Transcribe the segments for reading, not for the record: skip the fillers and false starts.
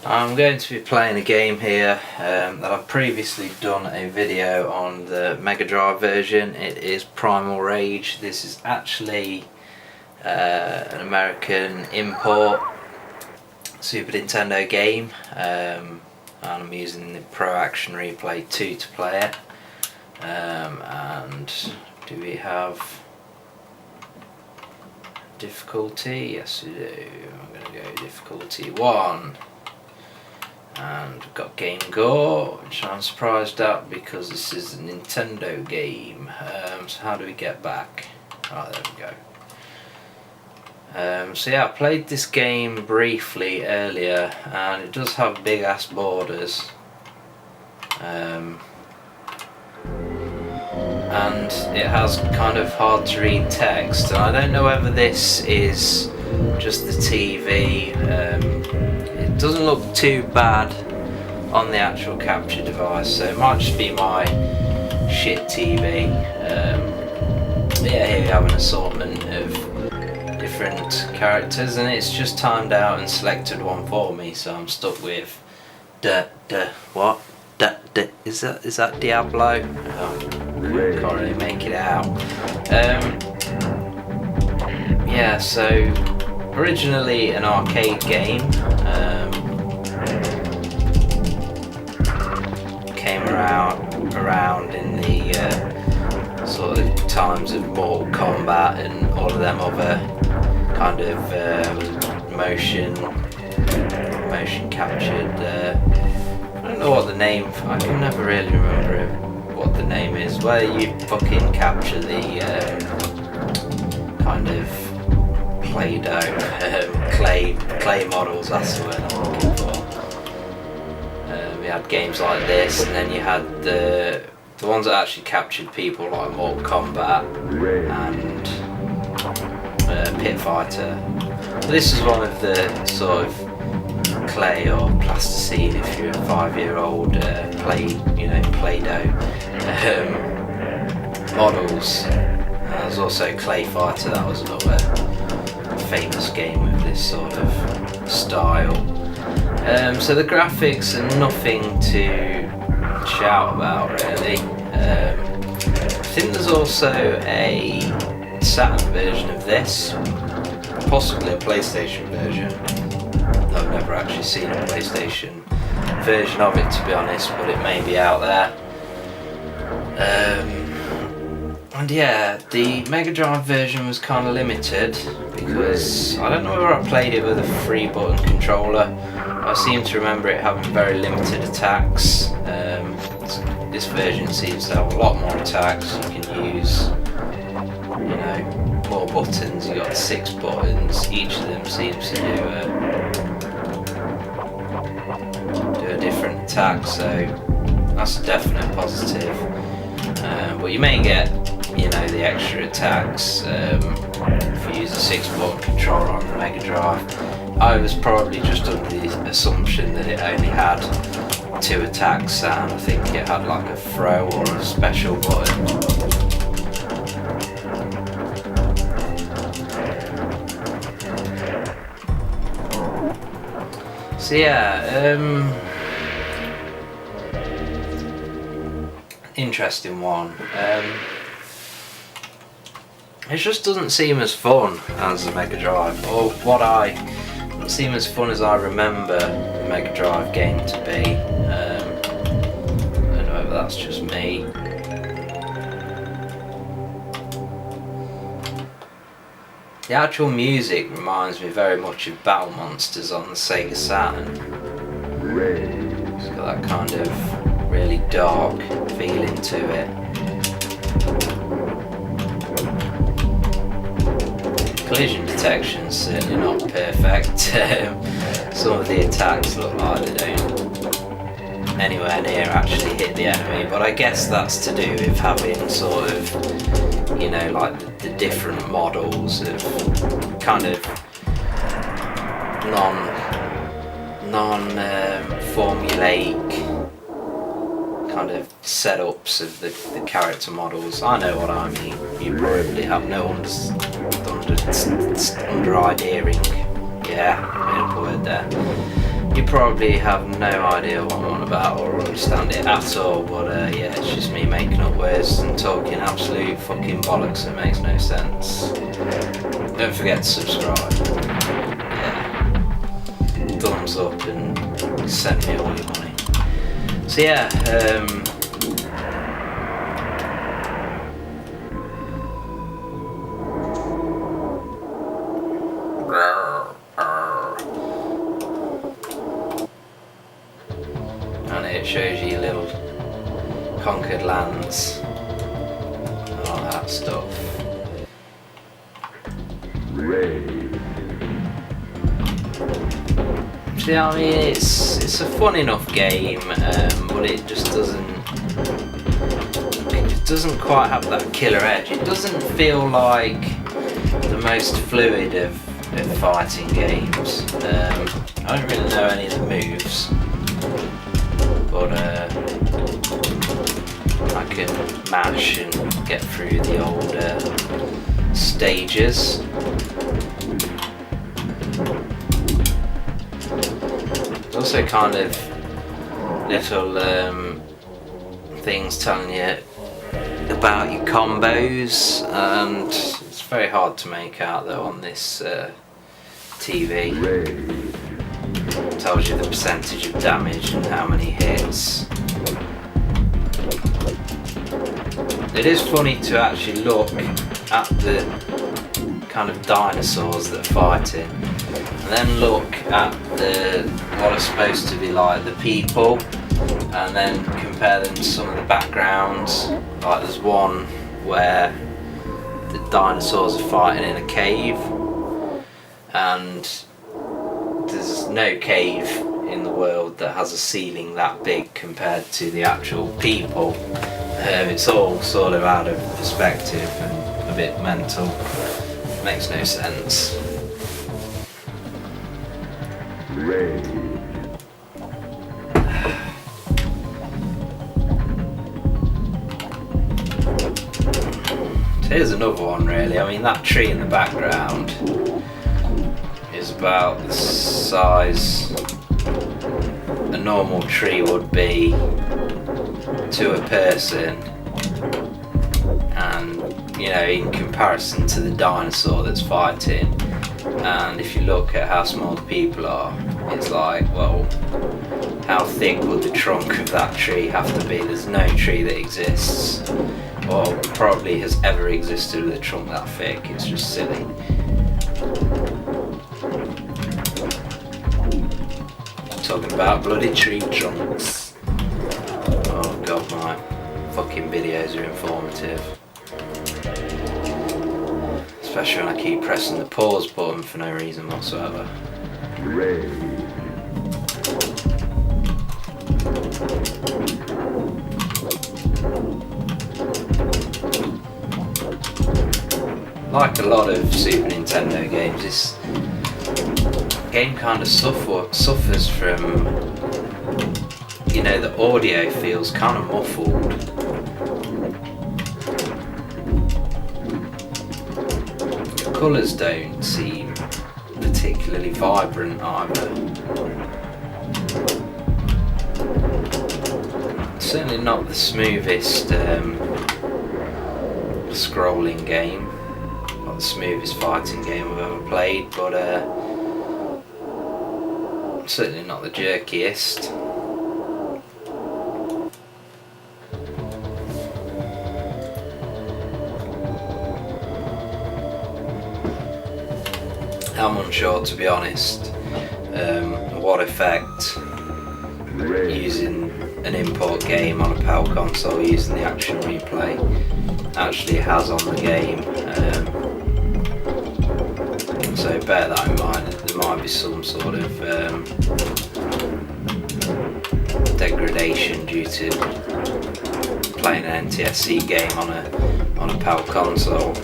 I'm going to be playing a game here that I've previously done a video on the Mega Drive version. It is Primal Rage. This is actually an American import Super Nintendo game, and I'm using the Pro Action Replay 2 to play it. And do we have difficulty? Yes we do. I'm going to go difficulty 1. And we've got Game Gore, which I'm surprised at because this is a Nintendo game. So how do we get back? Right, there we go. So yeah, I played this game briefly earlier, and it does have big ass borders. And it has kind of hard to read text. And I don't know whether this is just the TV. It doesn't look too bad on the actual capture device, so it might just be my shit TV. Yeah, here we have an assortment of different characters, and it's just timed out and selected one for me, so I'm stuck with what? Is that Diablo? Oh, can't really make it out. Yeah, so originally an arcade game, came around in the sort of times of Mortal Kombat and all of them other kind of motion captured. I don't know what the name. I can never really remember what the name is. Where you fucking capture the kind of Play-Doh, clay models, that's the word I'm looking for. We had games like this, and then you had the ones that actually captured people, like Mortal Kombat and Pit Fighter. So this is one of the sort of clay or plasticine, if you're a 5-year-old, Play-Doh models. There's also Clay Fighter, that was another famous game with this sort of style. So the graphics are nothing to shout about, really. I think there's also a Saturn version of this, possibly a PlayStation version. I've never actually seen a PlayStation version of it, to be honest, but it may be out there. And yeah, the Mega Drive version was kind of limited because I don't know whether I played it with a 3-button controller. I seem to remember it having very limited attacks. This version seems to have a lot more attacks. You can use, more buttons. You got 6 buttons. Each of them seems to do a different attack, so that's a definite positive. But you may get, the extra attacks if you use a 6-button controller on the Mega Drive. I was probably just under the assumption that it only had 2 attacks, and I think it had like a throw or a special button. So yeah, interesting one. It just doesn't seem as fun as the Mega Drive, or doesn't seem as fun as I remember the Mega Drive game to be. I don't know if that's just me. The actual music reminds me very much of Battle Monsters on the Sega Saturn. It's got that kind of really dark feeling to it. Collision detection's certainly not perfect. Some of the attacks look like they don't anywhere near actually hit the enemy, but I guess that's to do with having sort of, like the different models of kind of non-formulaic kind of setups of the character models. I know what I mean. You probably have no under ideaing. Yeah, made up a word there. You probably have no idea what I'm on about or understand it at all, but yeah, it's just me making up words and talking absolute fucking bollocks that makes no sense. Don't forget to subscribe. Yeah. Thumbs up and send me all your money. So yeah, and it shows you little conquered lands and all that stuff. See, I mean, it's a fun enough game, but it just doesn't quite have that killer edge. It doesn't feel like the most fluid of fighting games. I don't really know any of the moves, but I can mash and get through the old stages. There's also kind of little things telling you about your combos, and it's very hard to make out though on this TV. It tells you the percentage of damage and how many hits. It is funny to actually look at the kind of dinosaurs that are fighting, and then look at what are supposed to be like the people, and then compare them to some of the backgrounds. Like there's one where the dinosaurs are fighting in a cave, and there's no cave in the world that has a ceiling that big compared to the actual people. It's all sort of out of perspective and a bit mental. Makes no sense. Here's another one really. I mean, that tree in the background is about the size a normal tree would be to a person, and you know, in comparison to the dinosaur that's fighting, and if you look at how small the people are, it's like, well, how thick would the trunk of that tree have to be? There's no tree that exists or probably has ever existed with a trunk that thick. It's just silly. Talking about bloody tree trunks. Oh god, my fucking videos are informative. Especially when I keep pressing the pause button for no reason whatsoever. Like a lot of Super Nintendo games, this game kind of suffers from, you know, the audio feels kind of muffled. The colours don't seem particularly vibrant either. Certainly not the smoothest scrolling game, not the smoothest fighting game I've ever played, but certainly not the jerkiest. I'm unsure, to be honest, what effect using an import game on a PAL console using the action replay actually has on the game. So bear that in mind. There might be some sort of degradation due to playing an NTSC game on a PAL console.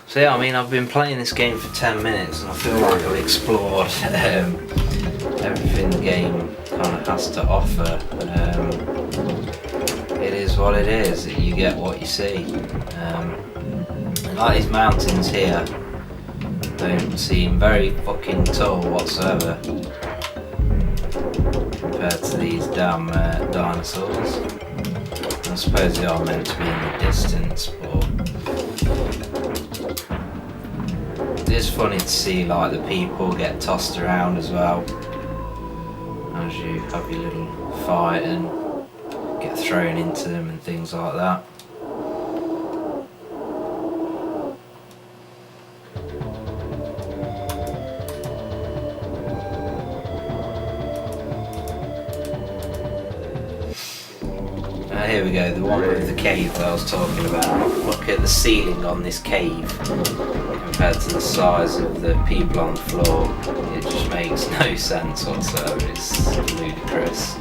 So yeah, I mean, I've been playing this game for 10 minutes and I feel like I've explored everything the game kind of has to offer. It is what it is. You get what you see. Like these mountains here don't seem very fucking tall whatsoever compared to these damn dinosaurs. I suppose they are meant to be in the distance, but it is funny to see like the people get tossed around as well as you have your little fight and get thrown into them and things like that. Here we go, the one with the cave that I was talking about. Look at the ceiling on this cave compared to the size of the people on the floor. It just makes no sense whatsoever. It's ludicrous.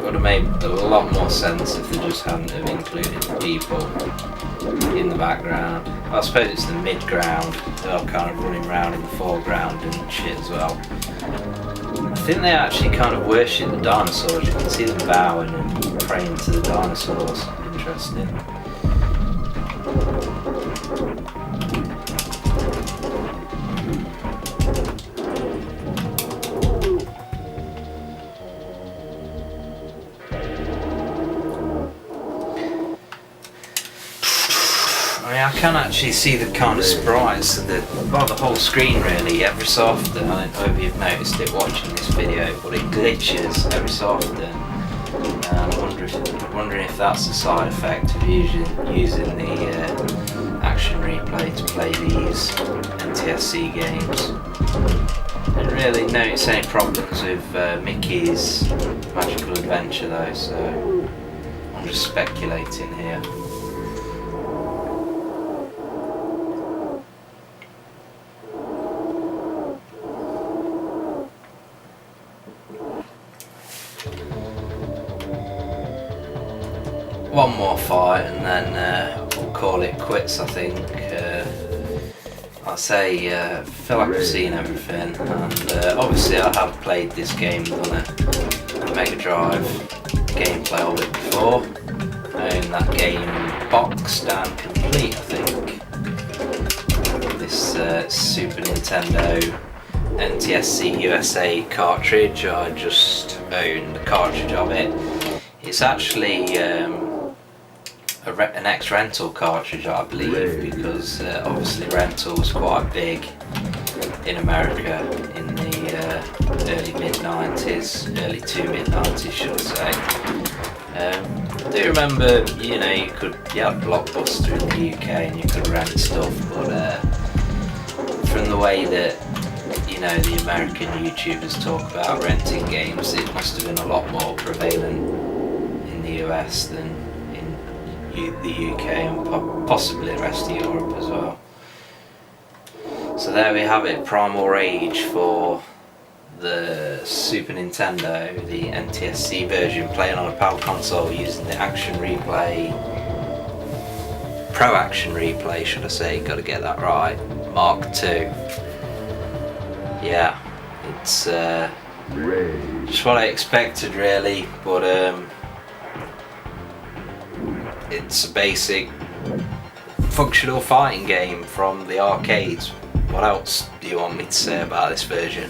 Would have made a lot more sense if they just hadn't have included the people in the background. I suppose it's the mid-ground. They're kind of running around in the foreground and shit as well. I think they actually kind of worship the dinosaurs. You can see them bowing and praying to the dinosaurs. Interesting. I mean, I can actually see the kind of sprites of the whole screen really every so often. I don't know if you've noticed it watching this video, but it glitches every so often. And I'm wondering if that's a side effect of using the action replay to play these NTSC games. I didn't really notice any problems with Mickey's Magical Adventure though, so I'm just speculating here. One more fight and then we'll call it quits, I think. I'll say feel like I've seen everything, and obviously I have played this game on a Mega Drive gameplay of it before. I own that game boxed and complete, I think. This Super Nintendo NTSC USA cartridge, I just own the cartridge of it. It's actually an ex-rental cartridge, I believe, because obviously rental was quite big in America in the early mid-90s, early to mid-90s should I say. I do remember, you had Blockbuster in the UK and you could rent stuff, but from the way that the American YouTubers talk about renting games, it must have been a lot more prevalent in the US than the UK and possibly the rest of Europe as well. So there we have it, Primal Rage for the Super Nintendo, the NTSC version, playing on a PAL console using the Action Replay, Pro Action Replay should I say, gotta get that right, Mark II. Yeah, it's just what I expected really, but it's a basic functional fighting game from the arcades. What else do you want me to say about this version?